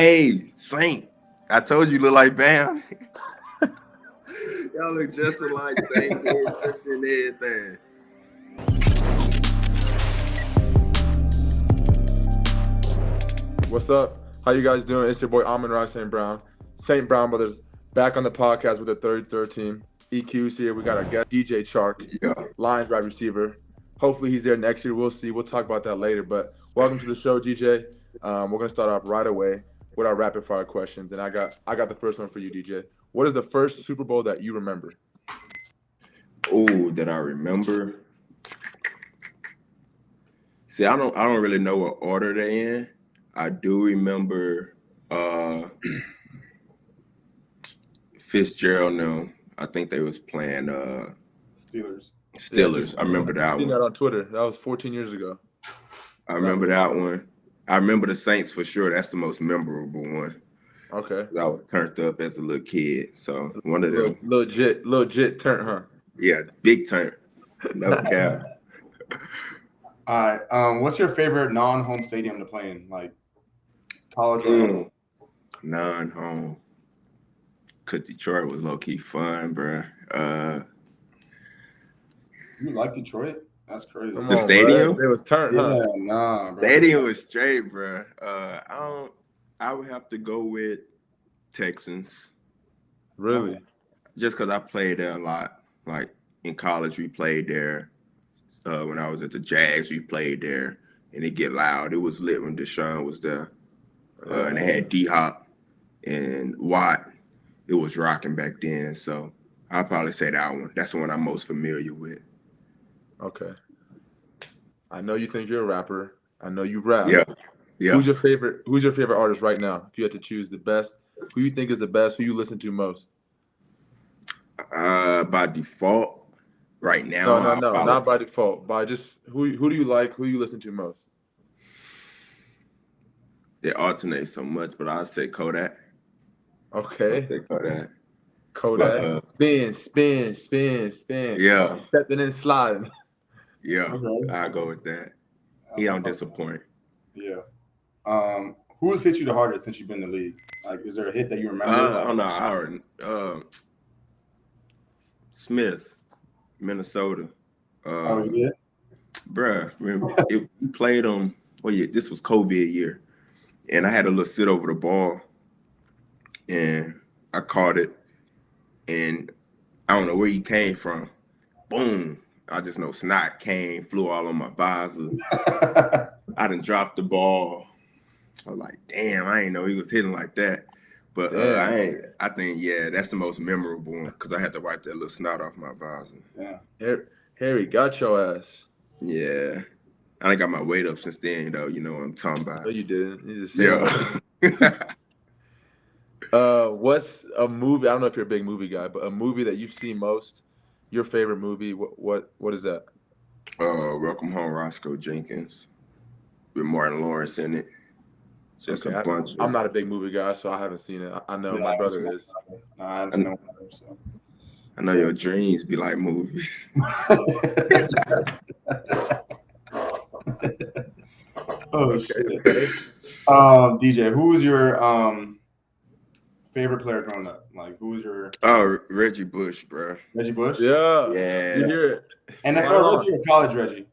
Hey, Saint. I told you look like Bam. Y'all look just alike, same head structure and everything. What's up? How you guys doing? It's your boy Amon-Ra St. Brown Brothers back on the podcast with the third team. EQ's here. We got our guest DJ Chark, Lions wide receiver. Hopefully he's there next year. We'll see. We'll talk about that later. But welcome to the show, DJ. We're gonna start off right away with our rapid fire questions, and I got the first one for you, DJ. What is the first Super Bowl that you remember? Oh, that I remember. See, I don't really know what order they're in. I do remember Fitzgerald. No, I think they was playing Steelers. I remember that I seen one. that on Twitter. That was 14 years ago. I remember that one. I remember the Saints for sure. That's the most memorable one. Okay. I was turned up as a little kid, so one of them. Legit turn, huh? Yeah, big turn. No cap. All right. What's your favorite non-home stadium to play in? Like college or non-home. Cause Detroit was low-key fun, bro. You like Detroit? That's crazy. The stadium? It was turned, huh? Yeah, nah, bro. Stadium was straight, bro. I would have to go with Texans. Really? Just because I played there a lot. Like in college, we played there. When I was at the Jags, we played there, and it get loud. It was lit when Deshaun was there, and they had D-Hop and Watt. It was rocking back then, so I'll probably say that one. That's the one I'm most familiar with. Okay. I know you think you're a rapper. I know you rap. Yeah. Who's your favorite artist right now? If you had to choose the best, who you think is the best, who you listen to most? By default, right now. No, not by default. By just who do you like? Who you listen to most? It alternates so much, but I'll say Kodak. Okay. I'll say Kodak. Spin. Yeah. Stepping and sliding. Yeah. Okay. I'll go with that. He don't disappoint. Yeah. Who has hit you the hardest since you've been in the league? Like, is there a hit that you remember? I don't know. I already Smith, Minnesota. Yeah. Bruh, we played him. Well, yeah, this was COVID year, and I had a little sit over the ball, and I caught it, and I don't know where he came from. Boom! I just know snot flew all on my visor. I done dropped the ball. I was like, damn, I ain't know he was hitting like that. But I think, that's the most memorable one because I had to wipe that little snot off my visor. Yeah. Harry got your ass. Yeah. I ain't got my weight up since then, though. You know what I'm talking about. No, you didn't. You just what's a movie? I don't know if you're a big movie guy, but a movie that you've seen most, your favorite movie, what is that? Welcome Home, Roscoe Jenkins with Martin Lawrence in it. Just a bunch. I'm not a big movie guy, so I haven't seen it. I know my brother is. I know. So. I know your dreams be like movies. Oh shit. DJ, who was your favorite player growing up? Like, who was your? Oh, Reggie Bush, bro. Reggie Bush. Yeah. You hear it? NFL Reggie or college Reggie?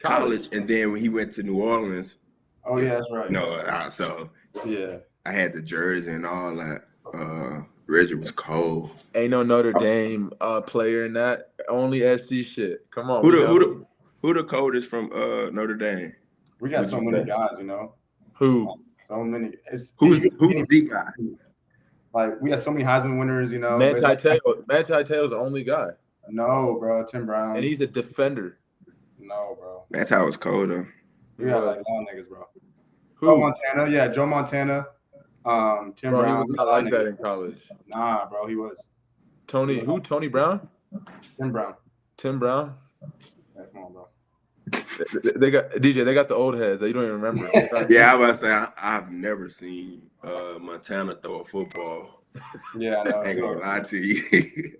College, and then when he went to New Orleans. Oh yeah, that's right. No, so yeah, I had the jersey and all that. Reggie was cold. Ain't no Notre Dame player in that. Only SC shit. Come on. Who the coldest from Notre Dame? We got so many guys, you know. Who? So many. Who's the guy? Like, we got so many Heisman winners, you know. Manti Te'o's the only guy. No, bro. Tim Brown. And he's a defender. No, bro. That's how it's cold, though. We got like long niggas, bro. Who? Joe Montana. Yeah, Joe Montana. Tim Brown. He was not like that in college. Nah, bro. He was. Tony Brown? Tim Brown. Yeah, come on, bro. They got the old heads that you don't even remember. Yeah, I was about to say I've never seen Montana throw a football. Yeah, I know. I ain't gonna lie to you.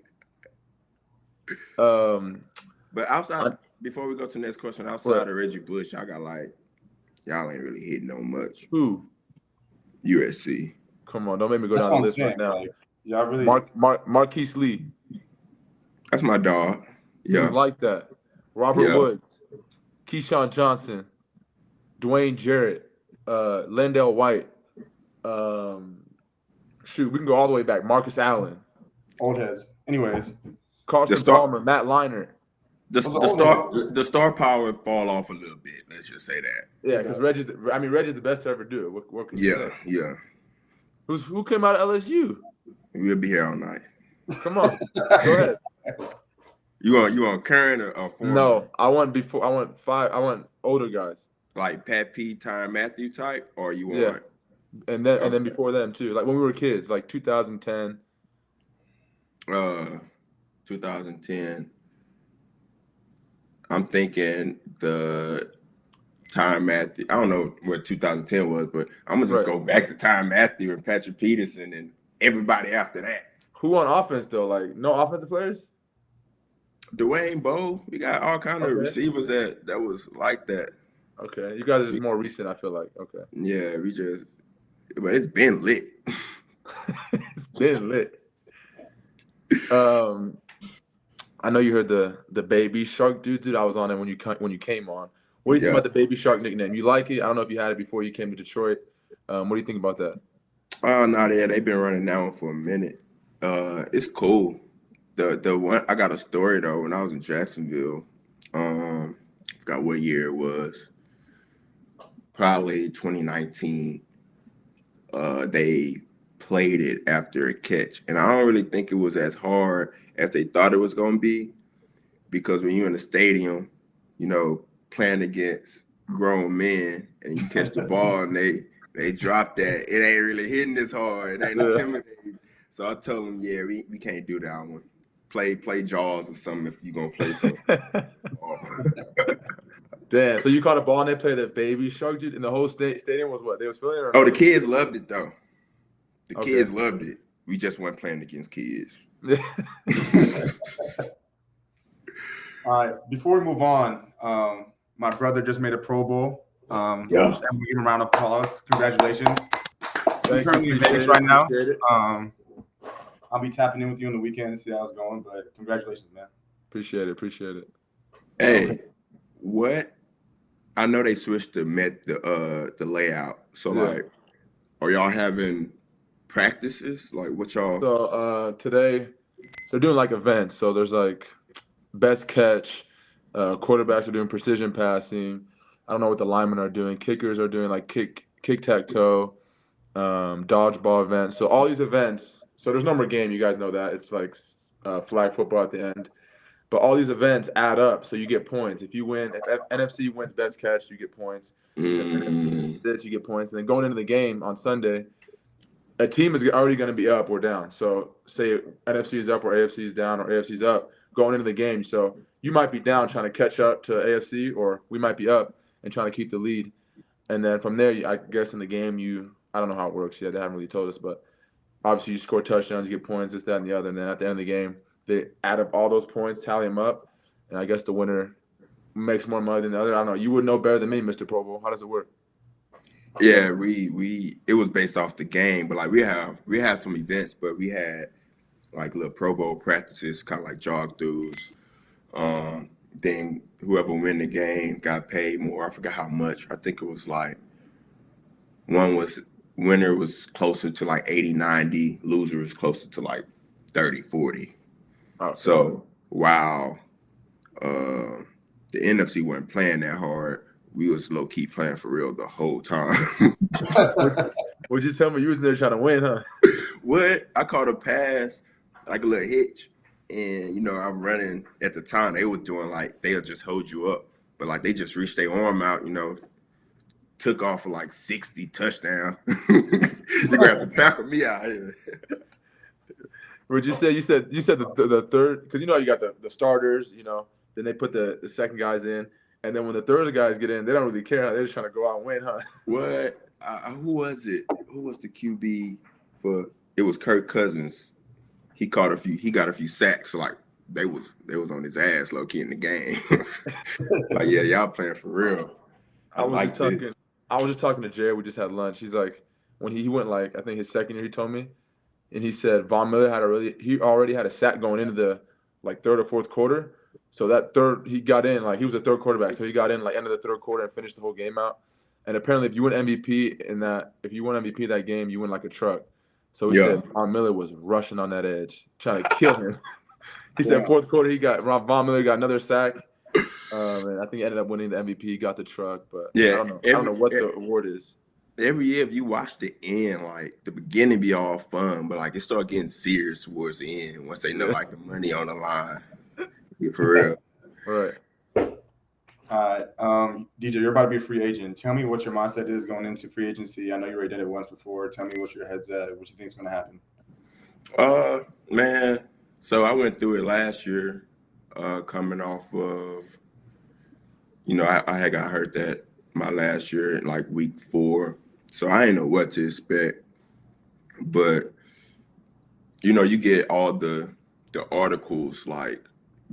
But outside, before we go to the next question, outside of Reggie Bush, I got like y'all ain't really hitting on much. Who? USC. Come on, don't make me go That's down the what I'm list saying. right now. Like, y'all really. Marquise Lee. That's my dog. He was like that. Robert Woods, Keyshawn Johnson, Dwayne Jarrett, Lendell White. Shoot, we can go all the way back. Marcus Allen. Old heads. Anyways. Carson Palmer, Matt Leinart. The star power fall off a little bit. Let's just say that. Yeah, because Reggie's the best to ever do it. What can you say? Yeah. Who came out of LSU? We'll be here all night. Come on, go ahead. You want current or former? No, I want older guys. Like Pat P, Tyrann Mathieu type, or you want? And then before them too, like when we were kids, like 2010. 2010. I'm thinking the Tyrann Mathieu. I don't know what 2010 was, but I'm gonna just go back to Tyrann Mathieu and Patrick Peterson and everybody after that. Who on offense though? Like no offensive players? Dwayne Bowe. We got all kind of receivers that was like that. Okay, you guys are just more recent. I feel like Yeah, but it's been lit. It's been lit. I know you heard the Baby Shark dude. I was on it when you came on. What do you think about the Baby Shark nickname? You like it? I don't know if you had it before you came to Detroit. What do you think about that? Oh no, they've been running that one for a minute. It's cool. The one I got a story though. When I was in Jacksonville, forgot what year it was. Probably 2019. They played it after a catch, and I don't really think it was as hard as they thought it was going to be, because when you're in the stadium, playing against grown men and you catch the ball and they drop that, it ain't really hitting as hard. It ain't intimidating. So I told them, we can't do that one. Play Jaws or something if you're going to play something. Damn. So you caught a ball and they played the Baby Shark dude, and the whole stadium was what? They was feeling it? Oh, the kids loved it though. The kids loved it. We just weren't playing against kids. All right. Before we move on, my brother just made a Pro Bowl. And we give him a round of applause. Congratulations. I'm currently in Vegas right now. I'll be tapping in with you on the weekend and see how it's going. But congratulations, man. Appreciate it. Hey, what? I know they switched the layout. So are y'all having practices? Like what y'all? So today they're doing like events. So there's like best catch, quarterbacks are doing precision passing. I don't know what the linemen are doing. Kickers are doing like kick-tac-toe, dodgeball events. So all these events. So there's no more game. You guys know that. It's like flag football at the end. But all these events add up, so you get points. If you win, if NFC wins best catch, you get points. If NFC wins this, you get points. And then going into the game on Sunday, a team is already going to be up or down. So say NFC is up or AFC is down or AFC is up going into the game. So you might be down trying to catch up to AFC, or we might be up and trying to keep the lead. And then from there, I guess in the game, I don't know how it works yet. They haven't really told us, but obviously you score touchdowns, you get points, this, that, and the other. And then at the end of the game, they add up all those points, tally them up, and I guess the winner makes more money than the other. I don't know. You would know better than me, Mr. Pro Bowl. How does it work? Yeah, it was based off the game, but like we have some events, but we had like little Pro Bowl practices, kind of like jog throughs. Then whoever win the game got paid more. I forgot how much. I think it was like winner was closer to like 80, 90, loser was closer to like 30, 40. Okay. So while the NFC wasn't playing that hard, we was low key playing for real the whole time. Would you tell me you was in there trying to win, huh? What? I caught a pass, like a little hitch, and I'm running at the time. They were doing like they'll just hold you up, but like they just reached their arm out, took off for like 60 touchdown. You're gonna have to tackle me out here. Would you say you said the third, because you got the starters, then they put the second guys in, and then when the third guys get in, they don't really care. They're just trying to go out and win, huh? What? Who was it? Who was the QB for? It was Kirk Cousins. He got a few sacks. Like they was on his ass low key in the game. Like y'all playing for real. I was just talking to Jared. We just had lunch. He's like, when he went I think his second year, he told me, and he said Von Miller he already had a sack going into the third or fourth quarter. So that third, he got in he was a third quarterback, so he got in end of the third quarter and finished the whole game out. And apparently, if you win MVP that game, you win like a truck. So he said Von Miller was rushing on that edge, trying to kill him. He said fourth quarter, Von Miller got another sack. And I think he ended up winning the MVP, got the truck. But I don't know what the award is. Every year, if you watch the end, the beginning be all fun, but it start getting serious towards the end once they know the money on the line. Yeah, for real. Right. DJ, you're about to be a free agent. Tell me what your mindset is going into free agency. I know you already did it once before. Tell me what your head's at, what you think is going to happen. Man, so I went through it last year, coming off of, I had got hurt that my last year in week 4. So I didn't know what to expect. But, you get all the articles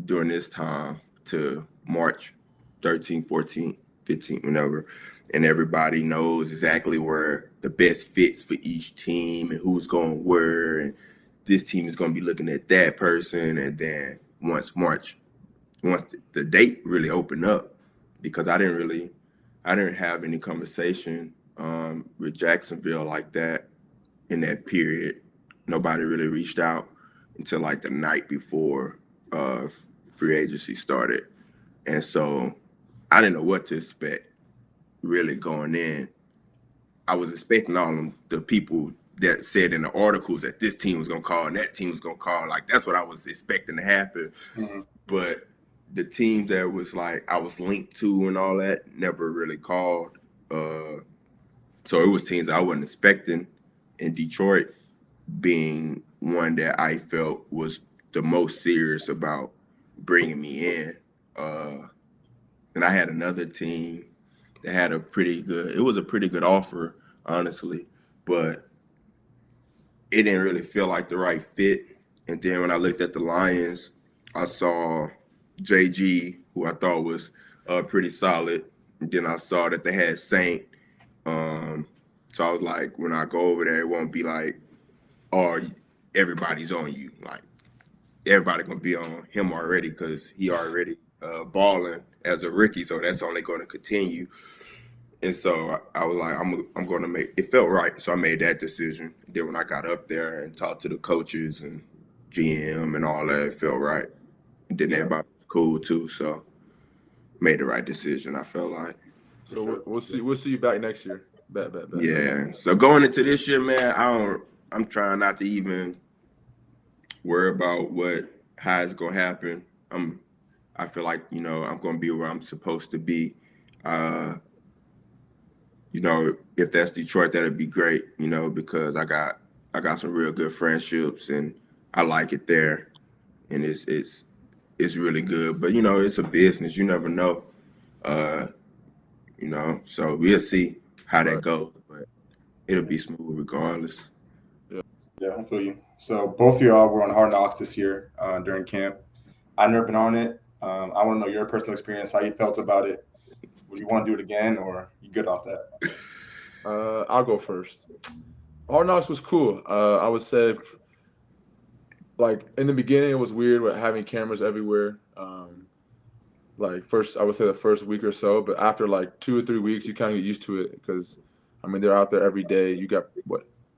during this time to March 13, 14, 15, whenever, and everybody knows exactly where the best fits for each team and who's going where, and this team is going to be looking at that person. And then once the date really opened up, because I didn't have any conversation with Jacksonville like that in that period. Nobody really reached out until the night before free agency started. And so I didn't know what to expect really going in. I was expecting all the people that said in the articles that this team was going to call and that team was going to call. That's what I was expecting to happen. Mm-hmm. But the teams that was I was linked to and all that never really called. So it was teams I wasn't expecting, in Detroit being one that I felt was the most serious about bringing me in. And I had another team that had a pretty good offer, honestly, but it didn't really feel like the right fit. And then when I looked at the Lions, I saw JG, who I thought was pretty solid. And then I saw that they had Saint. So I was like, when I go over there, it won't be oh, everybody's on you. Everybody going to be on him already because he already balling as a rookie. So that's only going to continue. And so I was like, I'm going to make – it felt right. So I made that decision. Then when I got up there and talked to the coaches and GM and all that, it felt right. And then everybody was cool too. So made the right decision, I felt like. So we'll see you back next year. Bet. Yeah. So going into this year, man, I'm trying not to even worry about how it's going to happen. I feel like, I'm going to be where I'm supposed to be. If that's Detroit, that'd be great, because I got some real good friendships and I like it there, and it's really good. But it's a business; you never know. So we'll see how that goes, but it'll be smooth regardless. Yeah, I feel you. So both of y'all were on Hard Knocks this year during camp. I've never been on it. I want to know your personal experience, how you felt about it. Would you want to do it again, or you good off that? I'll go first. Hard Knocks was cool. I would say, in the beginning, it was weird with having cameras everywhere. First, I would say the first week or so, but after 2 or 3 weeks, you kind of get used to it because, they're out there every day. You got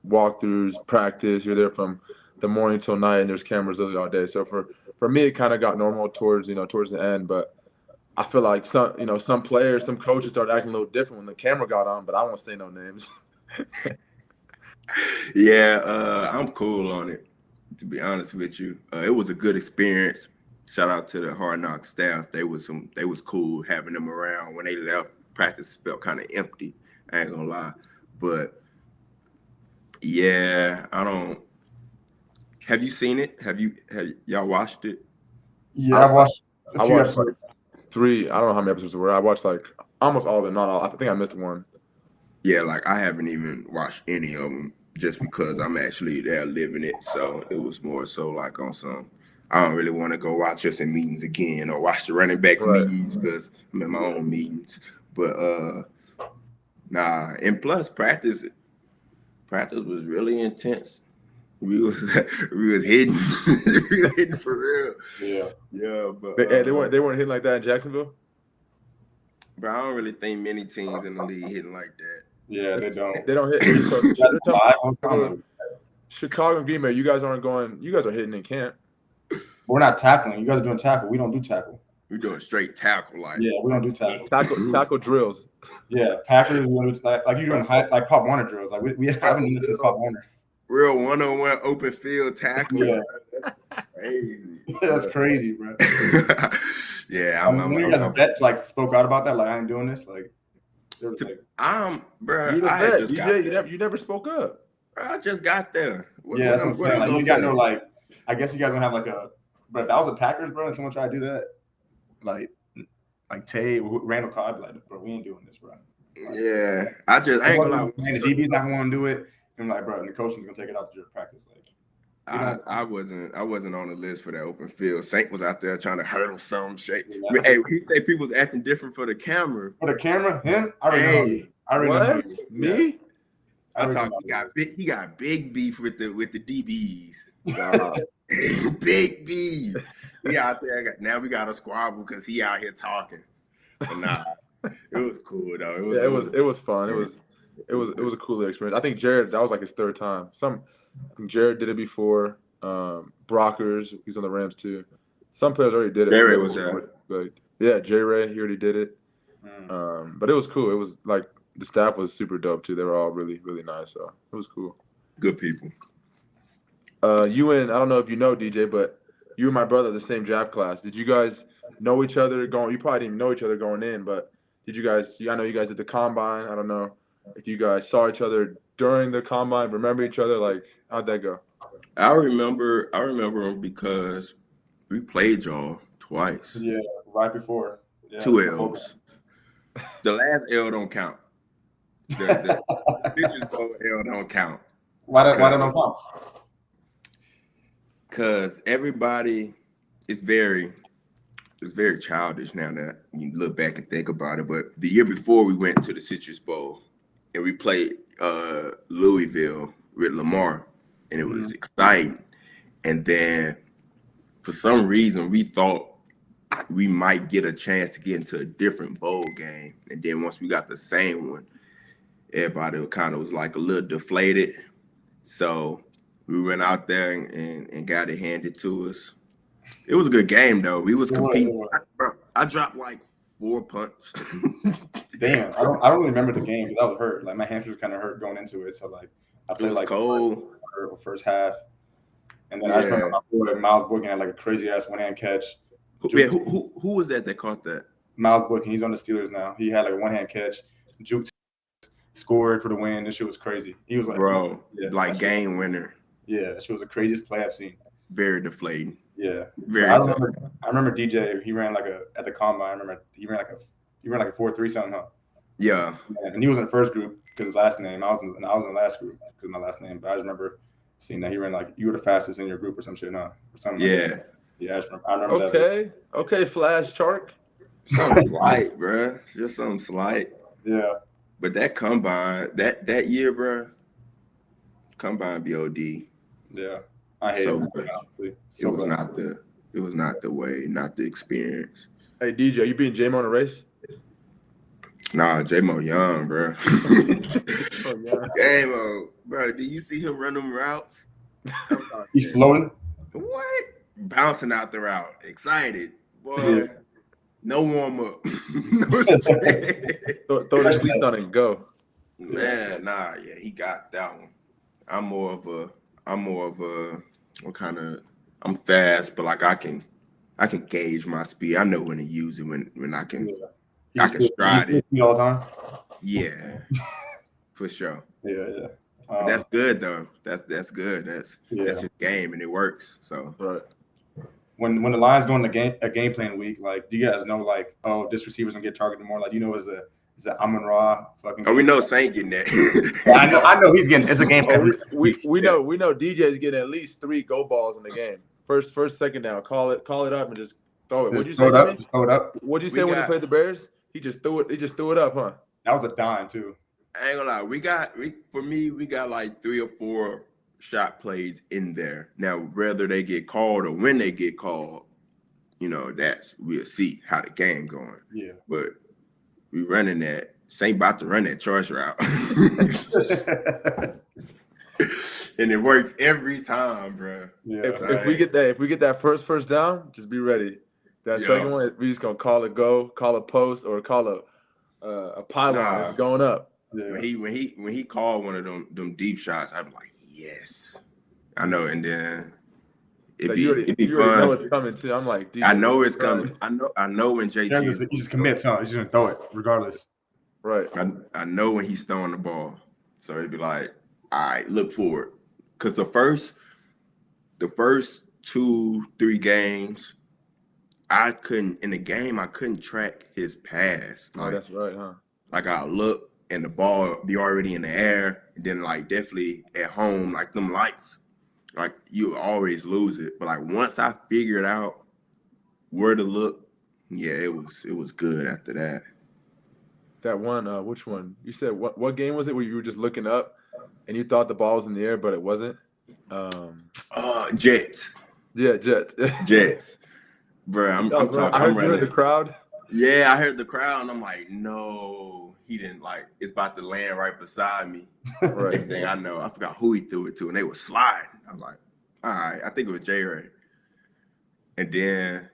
walkthroughs, practice. You're there from the morning till night, and there's cameras literally all day. So for me, it kind of got normal towards the end, but I feel like some players, some coaches started acting a little different when the camera got on, but I won't say no names. Yeah, I'm cool on it, to be honest with you. It was a good experience. Shout out to the Hard Knocks staff. They was cool having them around. When they left, practice felt kind of empty. I ain't gonna lie, but yeah, I don't. Have you seen it? Have y'all watched it? Yeah, I watched a few episodes. 3. I don't know how many episodes there were. I watched almost all of them, not all. I think I missed one. Yeah, I haven't even watched any of them just because I'm actually there living it. So it was more so on some. I don't really want to go watch us in meetings again or watch the running backs meetings because I'm in my own meetings. But nah, and plus practice, Practice was really intense. We was hitting, we were hitting for real. Yeah, but they weren't hitting like that in Jacksonville. Bro, I don't really think many teams in the league hitting like that. Yeah, they don't. They don't hit. Chicago and Green Bay, you guys aren't going. You guys are hitting in camp. We're not tackling. You guys are doing tackle. We don't do tackle. We're doing straight tackle, like we don't do tackle. Tackle drills. Yeah, Packers. We don't do like you're doing like Pop Warner drills. Like we haven't done this since Pop Warner. Real one-on-one open field tackle. Yeah, that's crazy. That's crazy, bro. Yeah, I'm you guys vets like spoke out about that. Like I ain't doing this. Like, bro. You're the vet, DJ. You never spoke up. Bro, I just got there. Yeah, that's what I'm saying. Like, you got no like. I guess you guys don't have like a. But if that was the Packers, bro, and someone tried to do that, like Tay, Randall Cobb, like, bro, we ain't doing this, bro. Like, yeah, I ain't gonna lie. The DB's not gonna do it. And like, bro, and the coaching's gonna take it out to your practice. Like, I wasn't on the list for that open field. Saint was out there trying to hurdle some shape. Yeah, hey, he say people was acting different for the camera. For the camera, him? I already know. I already know. Me? I talk. He got big beef with the DBs. Big beef. We out there. Now we got a squabble because he out here talking. But nah, it was cool though. It was fun. It was a cool experience. I think Jared, that was like his third time. I think Jared did it before. Brockers, he's on the Rams too. Some players already did it. Ray was there. But yeah, Ray, he already did it. But it was cool. It was like the staff was super dope too. They were all really, really nice. So it was cool. Good people. You and I don't know if you know DJ, but you and my brother the same draft class. Did you guys know each other going? You probably didn't even know each other going in, but did you guys? I know you guys did the combine. I don't know if you guys saw each other during the combine. Remember each other? Like, how'd that go? I remember him because we played y'all twice. Yeah, right before. Yeah, 2 L's. The last L don't count. The Stitches Bowl L don't count. Why don't count? Because everybody is very childish now that you look back and think about it. But the year before we went to the Citrus Bowl and we played Louisville with Lamar, and it was exciting. And then for some reason we thought we might get a chance to get into a different bowl game. And then once we got the same one, everybody kind of was like a little deflated. So we went out there and got it handed to us. It was a good game, though. We was competing. I dropped like 4 punts. Damn, I don't really remember the game because I was hurt. Like my hamstrings kind of hurt going into it. So like I played like cold. First half, and then I just remember my boy Miles Boykin had like a crazy ass one-hand catch. Who was that caught that? Miles Boykin. He's on the Steelers now. He had like a one-hand catch. Juked, scored for the win. This shit was crazy. He was like, bro, like game winner. Yeah, that shit was the craziest play I've seen. Very deflating. Yeah, very. I remember DJ. He ran like at the combine. I remember he ran like a 4.3 something. Huh? Yeah, and he was in the first group because his last name. I was in the last group because my last name. But I just remember seeing that he ran like you were the fastest in your group or some shit, huh? Or something. Yeah. Like that. Yeah, I remember that. Okay, Flash Chark. Something slight, bro. Just something slight. Yeah. But that combine, that year, bro, combine BOD. Yeah. I hate it, honestly. It was not the way, not the experience. Hey DJ, you beating Jamo in a race? Nah, Jamo young, bro. Jamo, bro, do you see him run them routes? He's floating. What? Bouncing out the route, excited, boy. Yeah. No warm up. Throw the cleats on and go. Man, nah, yeah, he got that one. I'm more of a I'm fast, but like I can gauge my speed. I know when to use it when I can stride it all the time. Yeah, for sure. Yeah. That's good though. That's good. That's his game and it works. So right. When the Lions go in a game plan week, like, do you guys know, like, oh, this receiver's gonna get targeted more? Like, you know, is it Amon-Ra fucking? Oh, we know Saint getting that. Yeah, I know he's getting. It's a game plan. We know DJ's getting at least 3 go balls in the game. First, second down. Call it up and just throw it. What'd you say? Just throw it up. What'd you say when he played the Bears? He just threw it up, huh? That was a dime too. I ain't gonna lie. We got like 3 or 4 shot plays in there. Now, whether they get called or when they get called, we'll see how the game going. Yeah. But we running that. Saint about to run that charge route. And it works every time, bro. Yeah. If we get that first down, just be ready. That second one, we just gonna call it go, call a post, or call a pylon. It's going up. Yeah. When he called one of them deep shots, I'm like, yes, I know. And then it'd be fun. Already know it's coming too. I'm like, dude, I know it's coming. I know when JG. He just commits, huh? He's gonna throw it regardless. Right. I know when he's throwing the ball, so it'd be like, all right, look for it. Because the first 2-3 games, I couldn't track his pass. Oh, that's right, huh? Like I look and the ball be already in the air, and then like definitely at home, like them lights, like you always lose it. But like once I figured out where to look, yeah, it was good after that. That one, which one? You said what game was it where you were just looking up and you thought the ball was in the air, but it wasn't? Jets. Yeah, Jets. Jets. Bro, I'm talking. I heard the crowd. Yeah, I heard the crowd, and I'm like, no, he didn't. Like, it's about to land right beside me. Right. Next thing I know, I forgot who he threw it to, and they were sliding. I was like, all right, I think it was J-Ray. And then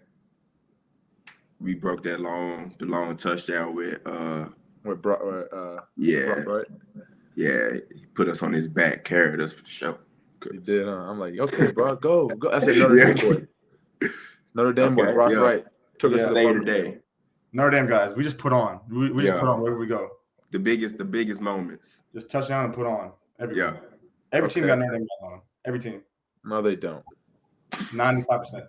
we broke the long touchdown with Brock, right? Yeah, he put us on his back, carried us for the show. He did, huh? I'm like, okay, bro, go. That's a Notre Dame boy. Notre Dame boy, Brock Wright. Took us to the today. Notre Dame guys, we just put on. We just put on wherever we go. The biggest moments. Just touchdown and put on. Every team got Notre Dame guys on. Every team. No, they don't. 95%.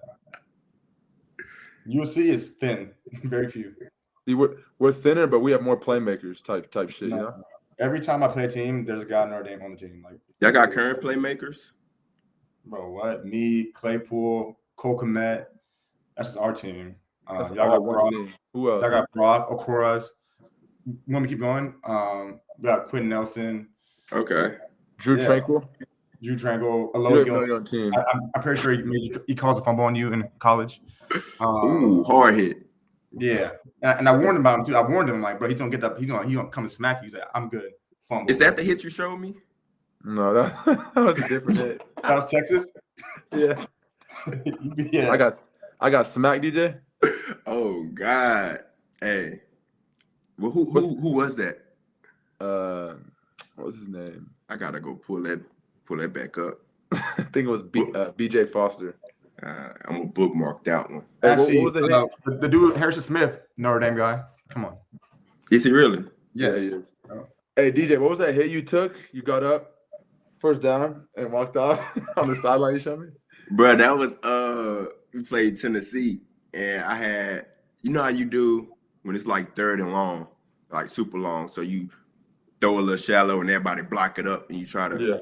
USC is thin. Very few. See, we're thinner, but we have more playmakers type shit, you know? Every time I play a team, there's a guy in Notre Dame on the team. Like, y'all got current playmakers? Bro, what? Me, Claypool, Cole Kmet. That's just our team. Y'all got one team. Who else? Y'all got Brock, Okoras. You want me to keep going? We got Quentin Nelson. Okay. Drew Tranquil. Aloy team. I'm pretty sure he calls a fumble on you in college. Ooh, hard hit. Yeah, and I warned him about him too. I warned him like, bro, he's gonna get that. He's gonna come and smack you. He's like, I'm good. Fumble. Is that the hit you showed me? No, that was a different hit. That was Texas. Yeah. Yeah. I got smacked, DJ. Oh God. Hey. Well, who was that? What was his name? I gotta go pull that back up. I think it was BJ Foster. I'm gonna bookmark that one. Actually, what was the dude Harrison Smith, Notre Dame guy. Come on. Is he really? Yes. Yeah, he is. Oh. Hey DJ, what was that hit you took? You got up, first down, and walked off on the sideline. You showed me. Bro, that was we played Tennessee, and I had, you know how you do when it's like 3rd and long, like super long. So you throw a little shallow and everybody block it up, and you try to. Yeah.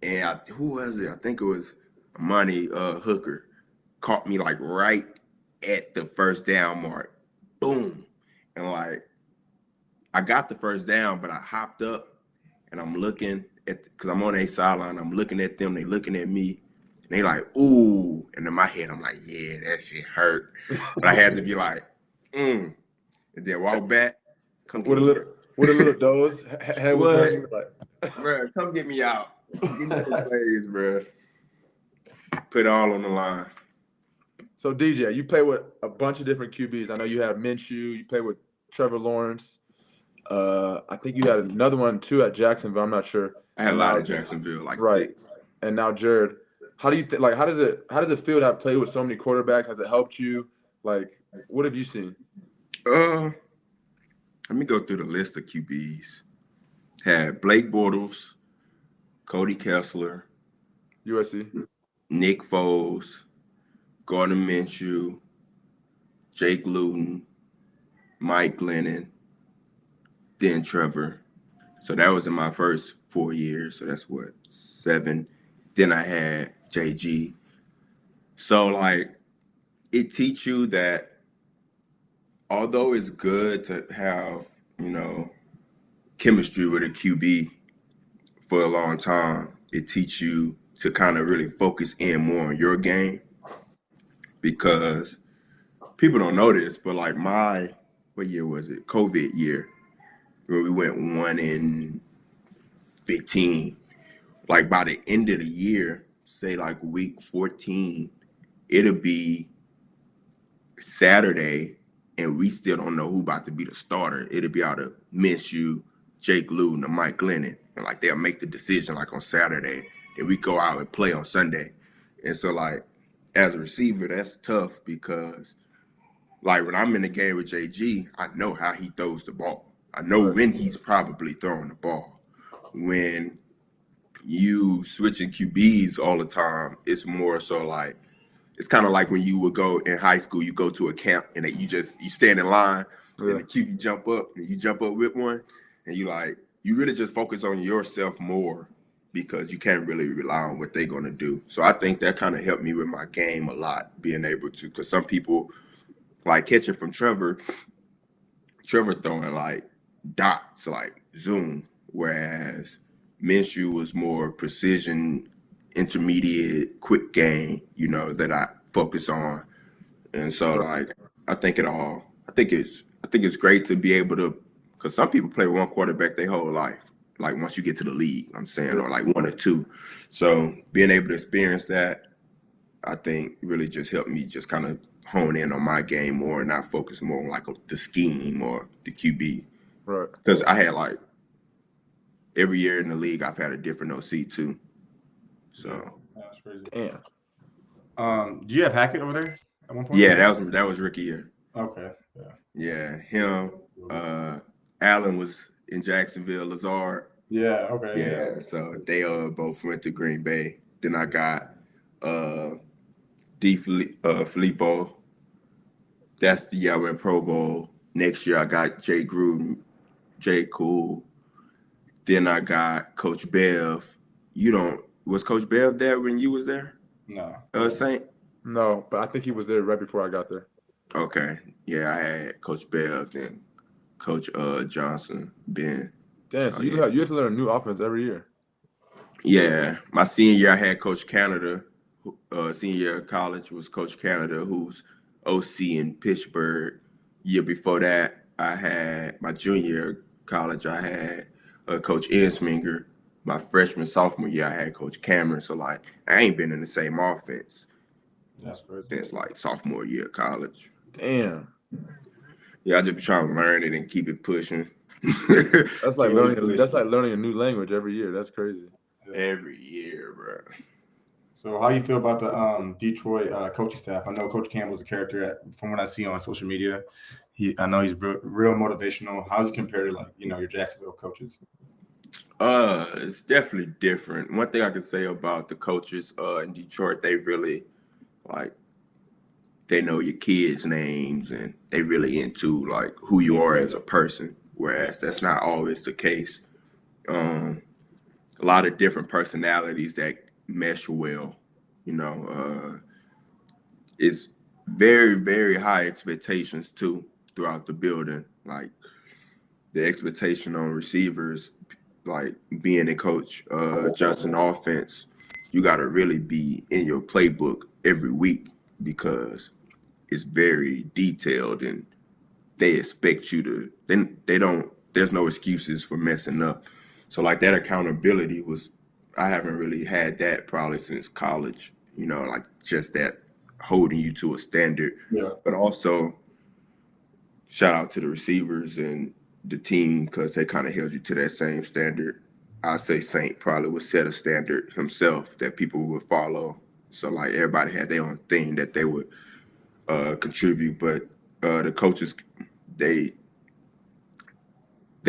And who was it? I think it was Money Hooker caught me like right at the first down mark. Boom. And like I got the first down, but I hopped up and I'm looking at, because I'm on a sideline, I'm looking at them, they looking at me, and they like, ooh. And in my head, I'm like, yeah, that shit hurt. But I had to be like, and then walk back. Come get with a little doze. Head was like, bro, come get me out. Give me some plays, bro. Put it all on the line. So DJ, you play with a bunch of different QBs. I know you have Minshew. You play with Trevor Lawrence. I think you had another one too at Jacksonville. I'm not sure. I had a lot at Jacksonville, like 6. And now Jared, how do you how does it feel to have played with so many quarterbacks? Has it helped you? Like, what have you seen? Let me go through the list of QBs. Had Blake Bortles, Cody Kessler, USC. Nick Foles, Gardner Minshew, Jake Luton, Mike Glennon, then Trevor. So that was in my first 4 years. So that's 7. Then I had JG. So like it teaches you that although it's good to have, chemistry with a QB for a long time. It teaches you to kind of really focus in more on your game, because people don't know this, but like what year was it? COVID year, where we went 1-15. Like by the end of the year, say like week 14, it'll be Saturday, and we still don't know who about to be the starter. It'll be out of Minshew, Jake Luton, and Mike Glennon, and like they'll make the decision like on Saturday, and we go out and play on Sunday. And so like as a receiver, that's tough, because like when I'm in the game with JG, I know how he throws the ball. I know when he's probably throwing the ball. When you switching QBs all the time, it's more so like, it's kind of like when you would go in high school, you go to a camp and you stand in line and the QB jump up and you jump up with one, and you really just focus on yourself more, because you can't really rely on what they're going to do. So I think that kind of helped me with my game a lot, being able to, because some people like catching from Trevor throwing like dots, like zoom, whereas Minshew was more precision, intermediate, quick game, that I focus on. And so like I think it's great to be able to, because some people play one quarterback their whole life, like once you get to the league, I'm saying, or like one or two. So being able to experience that, I think really just helped me just kind of hone in on my game more and not focus more on like the scheme or the QB. Right. Because I had like every year in the league, I've had a different OC too. So that's crazy. Damn. Do you have Hackett over there at one point? Yeah, that was rookie year. Okay. Yeah, him. Allen was in Jacksonville. Lazard. Yeah. Okay. Yeah. So they both went to Green Bay. Then I got Filippo. That's the year I went Pro Bowl. Next year I got Jay Gruden, Jay Cool. Then I got Coach Bev. Was Coach Bev there when you was there? No. Saint? No, but I think he was there right before I got there. Okay. Yeah, I had Coach Bev, then Coach Johnson, Ben. Damn, so you have to learn a new offense every year. Yeah. My senior year I had Coach Canada. Senior year of college was Coach Canada, who's OC in Pittsburgh. Year before that, I had my junior year of college, I had Coach Ensminger. My freshman, sophomore year, I had Coach Cameron. So, like, I ain't been in the same offense. That's crazy. Since, like, sophomore year of college. Damn. Yeah, I just be trying to learn it and keep it pushing. That's like learning a new language every year. That's crazy. Every year, bro. So how do you feel about the Detroit coaching staff? I know Coach Campbell's a character from what I see on social media. I know he's real motivational. How does he compare to your Jacksonville coaches? It's definitely different. One thing I can say about the coaches in Detroit, they really they know your kids' names and they really into like who you are as a person. Whereas that's not always the case. A lot of different personalities that mesh well, it's very, very high expectations too throughout the building. Like the expectation on receivers, like being a Coach Johnson offense, you got to really be in your playbook every week because it's very detailed and they expect you to. Then there's no excuses for messing up. So like that accountability I haven't really had that probably since college, like just that holding you to a standard. Yeah. But also shout out to the receivers and the team because they kind of held you to that same standard. I'd say Saint probably would set a standard himself that people would follow. So like everybody had their own thing that they would contribute, but the coaches, they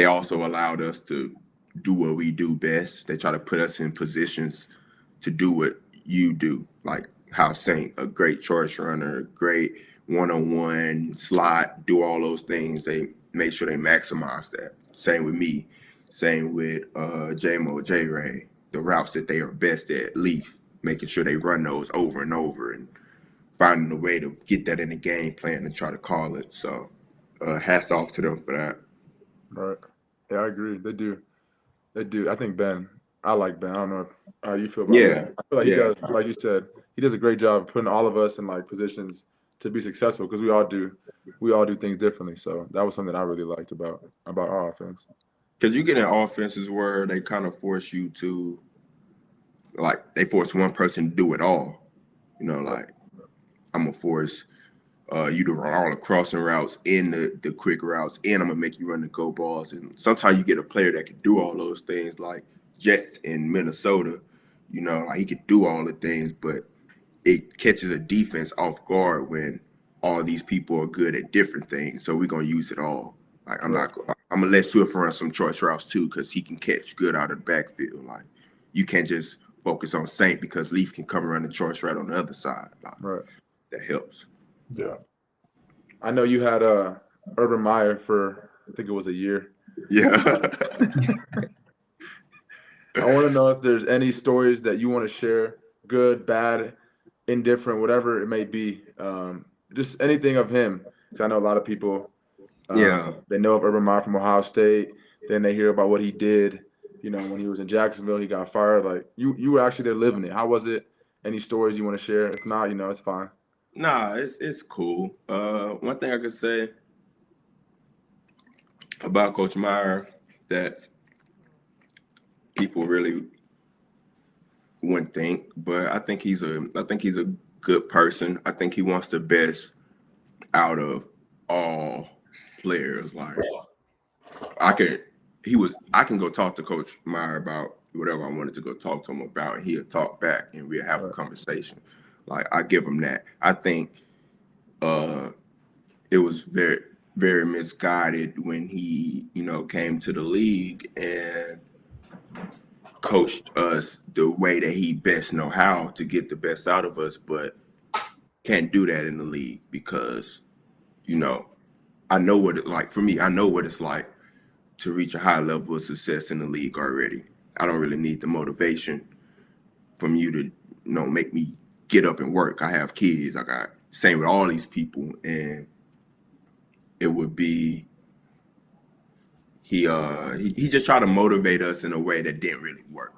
also allowed us to do what we do best. They try to put us in positions to do what you do, like how Saint, a great choice runner, great one-on-one slot, do all those things. They made sure they maximize that. Same with me. Same with Jamo, J-Ray, the routes that they are best at, Leaf, making sure they run those over and over and finding a way to get that in the game plan and try to call it. So hats off to them for that. Right. Yeah, I agree. They do. They do. I think Ben. I like Ben. I don't know how you feel about him. I feel like he does, like you said, he does a great job of putting all of us in like positions to be successful because we all do things differently. So that was something I really liked about our offense. Because you get in offenses where they kind of force you to, like, they force one person to do it all. You know, like, I'm going to force you to run all the crossing routes and the quick routes, and I'm going to make you run the go balls. And sometimes you get a player that can do all those things, like Jets in Minnesota. You know, like, he could do all the things, but it catches a defense off guard when all these people are good at different things. So we're going to use it all. Like, I'm going to let Swift run some choice routes too, because he can catch good out of the backfield. Like, you can't just focus on Saint because Leaf can come around the choice route on the other side. Like, that helps. Yeah. I know you had Urban Meyer for, I think it was a year. Yeah. I want to know if there's any stories that you want to share, good, bad, indifferent, whatever it may be. Just anything of him. Because I know a lot of people, they know of Urban Meyer from Ohio State. Then they hear about what he did. You know, when he was in Jacksonville, he got fired. Like, you were actually there living it. How was it? Any stories you want to share? If not, it's fine. Nah, it's cool. One thing I could say about Coach Meyer that people really wouldn't think, but I think he's a good person. I think he wants the best out of all players. Like, I can go talk to Coach Meyer about whatever I wanted to go talk to him about, and he'll talk back and we'll have a conversation. Like, I give him that. I think it was very, very misguided when he, came to the league and coached us the way that he best know how to get the best out of us, but can't do that in the league because, I know what it's like to reach a high level of success in the league already. I don't really need the motivation from you to, make me get up and work. I have kids. I got same with all these people, and it would be he just tried to motivate us in a way that didn't really work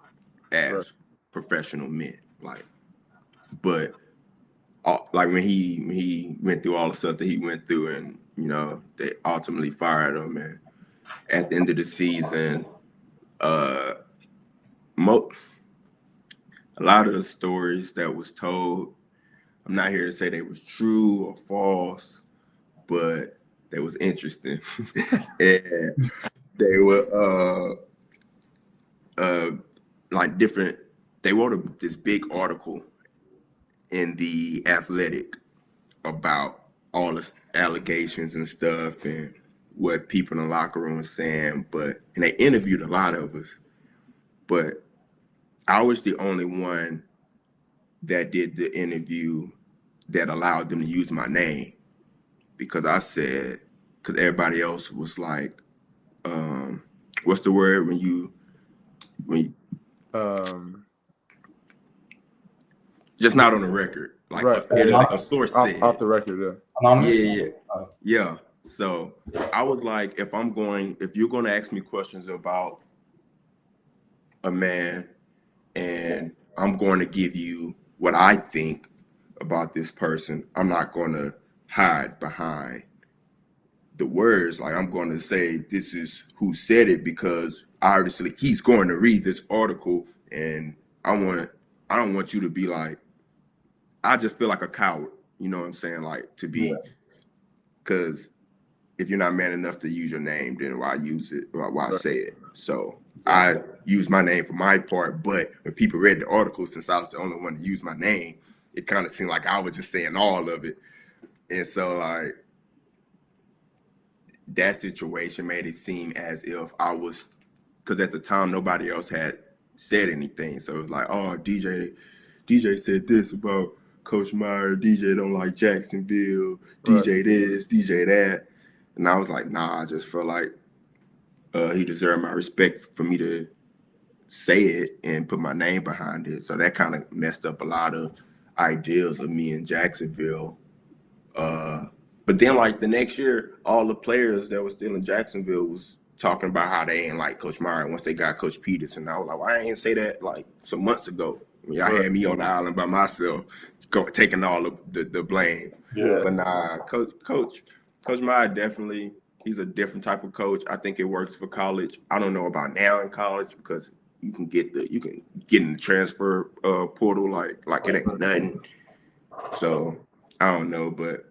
as professional men. Like, but like when he went through all the stuff that he went through, and they ultimately fired him, and at the end of the season, a lot of the stories that was told, I'm not here to say they was true or false, but they was interesting. And they were like different. They wrote this big article in the Athletic about all the allegations and stuff and what people in the locker room were saying, and they interviewed a lot of us, but I was the only one that did the interview that allowed them to use my name, because everybody else was like, what's the word when you just not on the record, like a source said off the record, yeah. Yeah. So I was like, if you're going to ask me questions about a man, and I'm going to give you what I think about this person, I'm not going to hide behind the words. Like, I'm going to say this is who said it, because obviously he's going to read this article, and I don't want you to be like, I just feel like a coward, you know what I'm saying? Like, to be, because if you're not man enough to use your name, then why use it? Why say it? So I use my name for my part, but when people read the article, since I was the only one to use my name, it kind of seemed like I was just saying all of it. And so, like, that situation made it seem as if I was, because at the time nobody else had said anything. So it was like, oh, DJ said this about Coach Meyer, DJ don't like Jacksonville, DJ this, DJ that. And I was like, nah, I just felt like he deserved my respect for me to say it and put my name behind it. So that kind of messed up a lot of ideas of me in Jacksonville. But then, like, the next year, all the players that were still in Jacksonville was talking about how they ain't like Coach Meyer once they got Coach Peterson. I was like, well, I ain't say that like some months ago. Y'all had me on the island by myself, taking all of the blame. Yeah. But nah, Coach Meyer definitely, he's a different type of coach. I think it works for college. I don't know about now in college because you can get in the transfer portal like it ain't nothing. So I don't know, but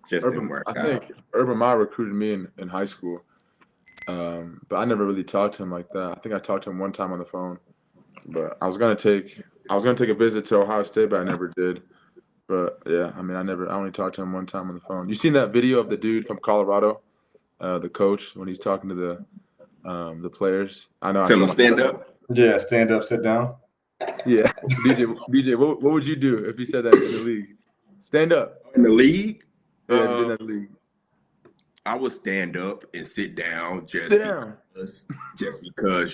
just didn't work out. I think Urban Meyer recruited me in high school, but I never really talked to him like that. I think I talked to him one time on the phone, but I was gonna take a visit to Ohio State, but I never did. But yeah, I mean, I only talked to him one time on the phone. You seen that video of the dude from Colorado, the coach, when he's talking to the players? I know. Tell him stand up. Yeah, stand up, sit down. Yeah, BJ, what would you do if he said that in the league? Stand up. In the league? Yeah, in the league. I would stand up and sit down just because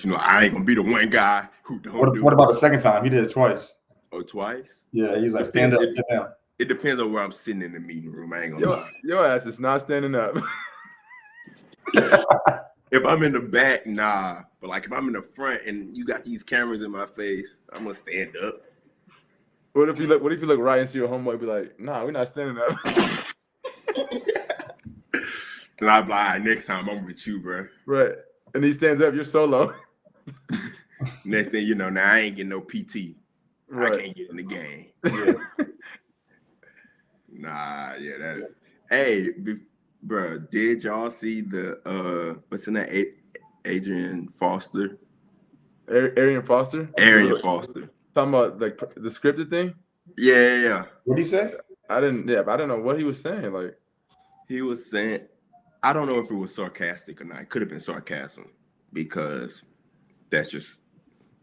I ain't gonna be the one guy who don't. What about the second time? He did it twice. Oh, twice? Yeah, he's like stand up, sit down. It depends on where I'm sitting in the meeting room. I ain't gonna lie. Your ass is not standing up. If I'm in the back, nah. But like if I'm in the front and you got these cameras in my face, I'm gonna stand up. What if you look right into your homeboy and be like, nah, we're not standing up. Then I'd be like, all right, next time I'm with you, bro. Right. And he stands up, you're solo. Next thing you know, now I ain't getting no PT. Right. I can't get in the game. Yeah. Hey, bro, did y'all see the what's in that Arian Foster? Arian Foster? Arian Foster. Talking about like the scripted thing? Yeah. What did he say? But I don't know what he was saying. Like he was saying, I don't know if it was sarcastic or not. It could have been sarcasm because that's just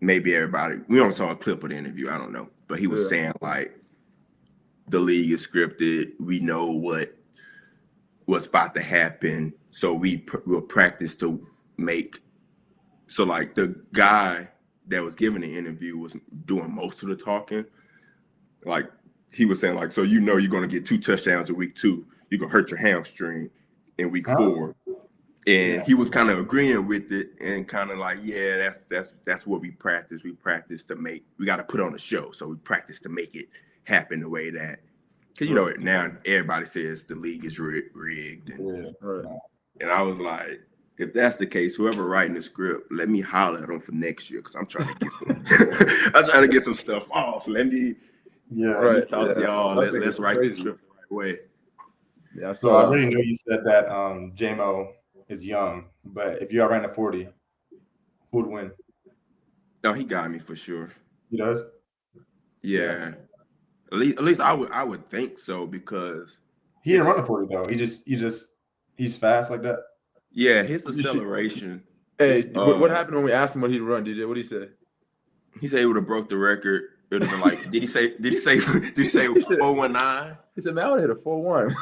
maybe everybody. We don't saw a clip of the interview. I don't know, but he was saying like the league is scripted. We know what's about to happen, so we'll practice to make. So like the guy that was giving the interview was doing most of the talking. Like he was saying, like, so you're going to get 2 touchdowns in week 2. You're going to hurt your hamstring in week 4. And he was kind of agreeing with it and kind of like, yeah, that's what we practice. We practice to we got to put on a show. So we practice to make it happen the way that, because, now everybody says the league is rigged. And I was like, if that's the case, whoever writing the script, let me holler at them for next year because I'm trying to get some stuff off. Let me talk to y'all. Let's write the script the right way. Yeah, so I already know you said that Jamo is young, but if you all ran a 40, who would win? Oh, No, he got me for sure. He does? Yeah. At least I would think so because he didn't run a 40 though. He's fast like that. Yeah, his acceleration. Hey, what happened when we asked him what he'd run, DJ? What did he say? He said he would have broke the record. It would have been like, did he say 419? He said, man, I would have hit a 4-1.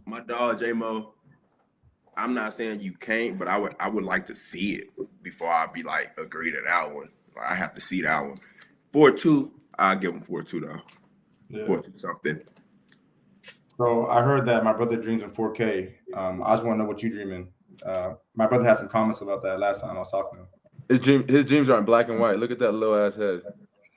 My dog Jamo, I'm not saying you can't, but I would like to see it before I be like agree to that one. I have to see that one. 4.2, I'll give him 4.2 though. Yeah. 4.2 something. So I heard that my brother dreams in 4K. I just want to know what you dreaming. My brother had some comments about that last time I was talking to him. His dreams are in black and white. Look at that little ass head.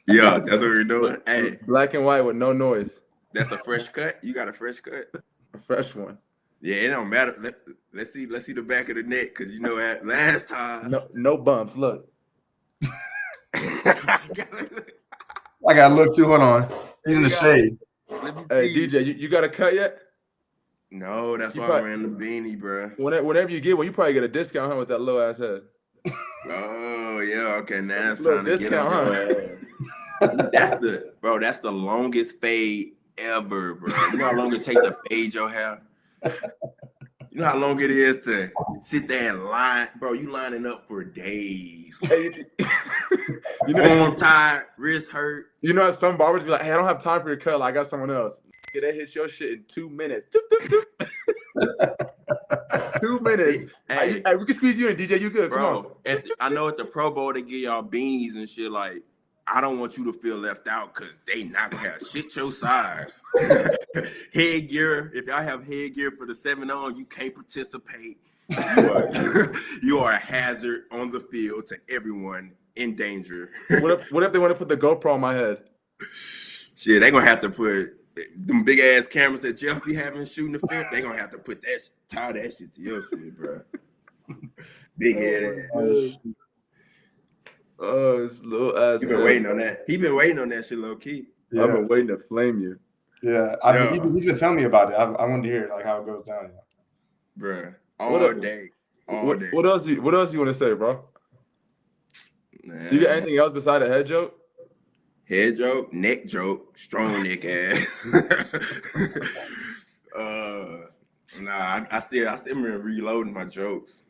Yeah, that's what we're doing. Hey, black and white with no noise. That's a fresh cut. You got a fresh cut. A fresh one. Yeah, it don't matter. Let's see the back of the neck because last time. No bumps. Look. I gotta look too. Hold on. He's in the shade. Hey DJ, you got a cut yet? No, that's why I ran the beanie, bro. Whenever you get one, you probably get a discount, huh, with that little ass head. Oh yeah, okay. Now it's time to get on. That's the longest fade ever, bro. You know how long it takes to fade your hair? You know how long it is to sit there and line, bro. You lining up for days. Arm tired, wrist hurt. You know, some barbers be like, "Hey, I don't have time for your cut. I got someone else." Yeah, that hits your shit in 2 minutes. 2 minutes. Hey, we can squeeze you in, DJ. You good, bro? I know at the Pro Bowl they give y'all beanies and shit. Like, I don't want you to feel left out because they not gonna have shit your size. Headgear, if y'all have headgear for the 7-on, you can't participate. You are a hazard on the field to everyone in danger. What if they want to put the GoPro on my head? Shit, they gonna have to put them big ass cameras that Jeff be having shooting the film. They gonna have to put that tie that shit to your shit, bro. Big head ass. Oh, it's little ass. He been waiting on that. He been waiting on that shit low key. Yeah. I've been waiting to flame you. Yeah, he's been telling me about it. I wanted to hear like how it goes down, bro. All day. What else you want to say, bro? Nah. You got anything else beside a head joke? Head joke, neck joke, strong neck ass. I still been reloading my jokes.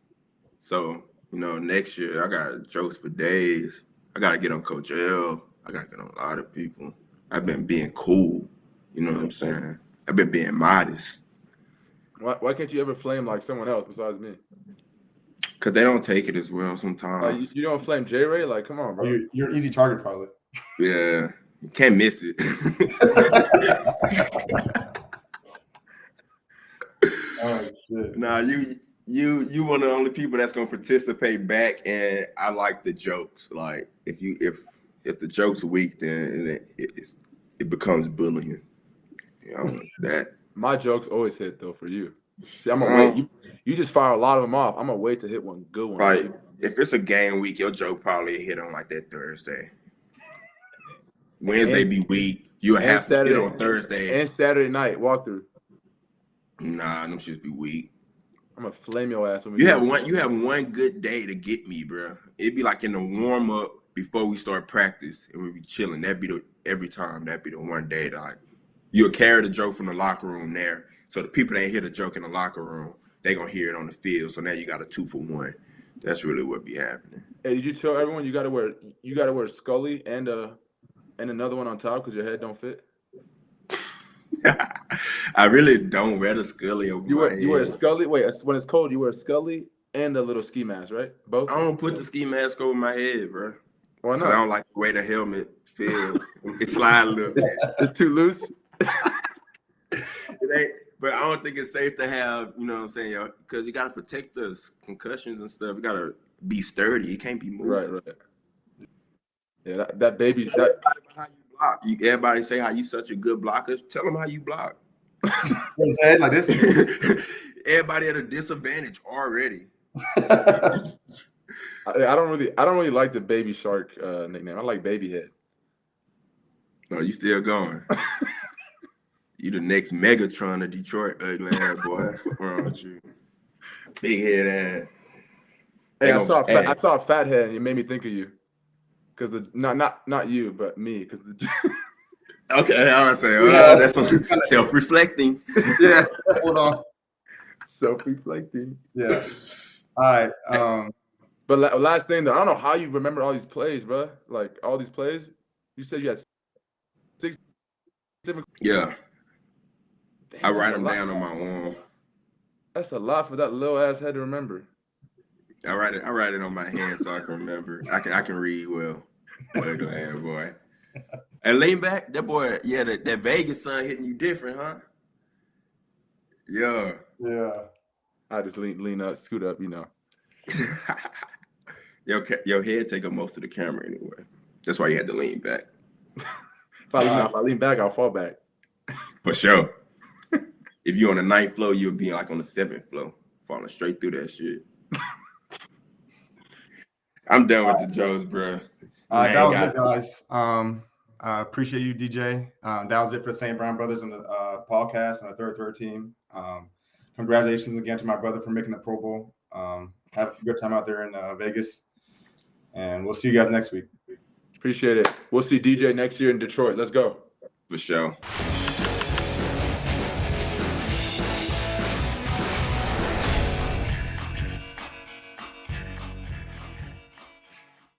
So, next year I got jokes for days. I gotta get on Coach L. I gotta get on a lot of people. I've been being cool. You know what I'm saying? I've been being modest. Why can't you ever flame like someone else besides me? Because they don't take it as well sometimes. You don't flame J-Ray? Like, come on, bro. You're an easy target, probably. Yeah. You can't miss it. Oh, shit. Nah, you one of the only people that's gonna participate back, and I like the jokes. Like if the joke's weak, then it becomes bullying. That. My jokes always hit though for you. See, I'm gonna wait. You just fire a lot of them off. I'm gonna wait to hit one good one. Like if it's a game week, your joke probably hit on like that Thursday. Wednesday be weak. You have to hit on Thursday and Saturday night walkthrough. Nah, them shits be weak. I'm gonna flame your ass when we. You have one good day to get me, bro. It'd be like in the warm up before we start practice, and we be chilling. That'd be every time. That'd be the one day that you'll carry the joke from the locker room there. So the people that ain't hear the joke in the locker room, they gonna hear it on the field. So now you got a 2-for-1. That's really what be happening. Hey, did you tell everyone you gotta wear Scully and another one on top because your head don't fit? I really don't wear the Scully over my head. You wear a Scully. Wait, when it's cold, you wear a Scully and the little ski mask, right? Both. I don't put the ski mask over my head, bro. Why not? I don't like the way the helmet feels. It slide a little bit. It's too loose. It ain't. But I don't think it's safe to have, you know what I'm saying, because you got to protect the concussions and stuff. You got to be sturdy. You can't be moving. Right. Yeah, that baby. How you block. Everybody say how you such a good blocker. Tell them how you block. Like this. Everybody at a disadvantage already. I don't really like the Baby Shark nickname. I like Baby Head. No, you still going. You the next Megatron of Detroit, ugly ass boy. What's wrong with you? Big head ass. Hey, I saw a fat head and it made me think of you. Cause not you, but me. Cause okay, I was saying, that's self-reflecting. Yeah, hold on. Self-reflecting. Yeah. All right. But last thing though, I don't know how you remember all these plays, bro. Like all these plays. You said you had 6, 7. Yeah. Damn, I write them down on my arm. That's a lot for that little ass head to remember. I write it on my hand so I can remember. I can read well. Ugly ass boy. And lean back, that boy, yeah, that Vegas sun hitting you different, huh? Yeah. Yeah. I just lean up, scoot up, Your head take up most of the camera anyway. That's why you had to lean back. If I lean back, I'll fall back. For sure. If you're on the 9th floor, you'll be like on the 7th floor, falling straight through that shit. I'm done with the jokes, bro. That was it, guys. I appreciate you, DJ. That was it for the St. Brown Brothers on the podcast and the third team. Congratulations again to my brother for making the Pro Bowl. Have a good time out there in Vegas. And we'll see you guys next week. Appreciate it. We'll see DJ next year in Detroit. Let's go. For sure.